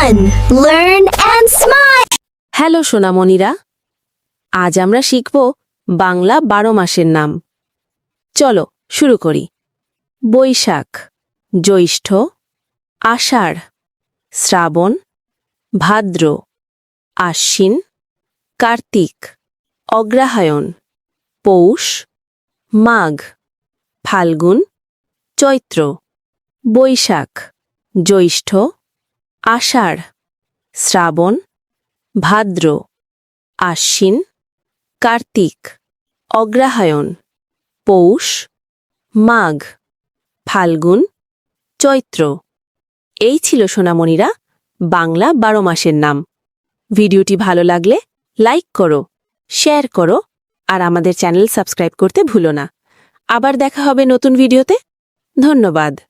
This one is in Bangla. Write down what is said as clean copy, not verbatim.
fun, learn and smile. Hello সোনামণিরা, আজ আমরা শিখব বাংলা 12 মাসের নাম। চলো শুরু করি। বৈশাখ, জ্যৈষ্ঠ, আষাঢ়, শ্রাবণ, ভাদ্র, আশ্বিন, কার্তিক, অগ্রহায়ণ, পৌষ, মাঘ, ফাল্গুন, চৈত্র। বৈশাখ, জ্যৈষ্ঠ, আষাঢ়, শ্রাবণ, ভাদ্র, আশ্বিন, কার্তিক, অগ্রহায়ণ, পৌষ, মাঘ, ফাল্গুন, চৈত্র। এই ছিল সোনামণিরা বাংলা 12 মাসের নাম। ভিডিওটি ভালো লাগলে লাইক করো, শেয়ার করো আর আমাদের চ্যানেল সাবস্ক্রাইব করতে ভুলো না। আবার দেখা হবে নতুন ভিডিওতে। ধন্যবাদ।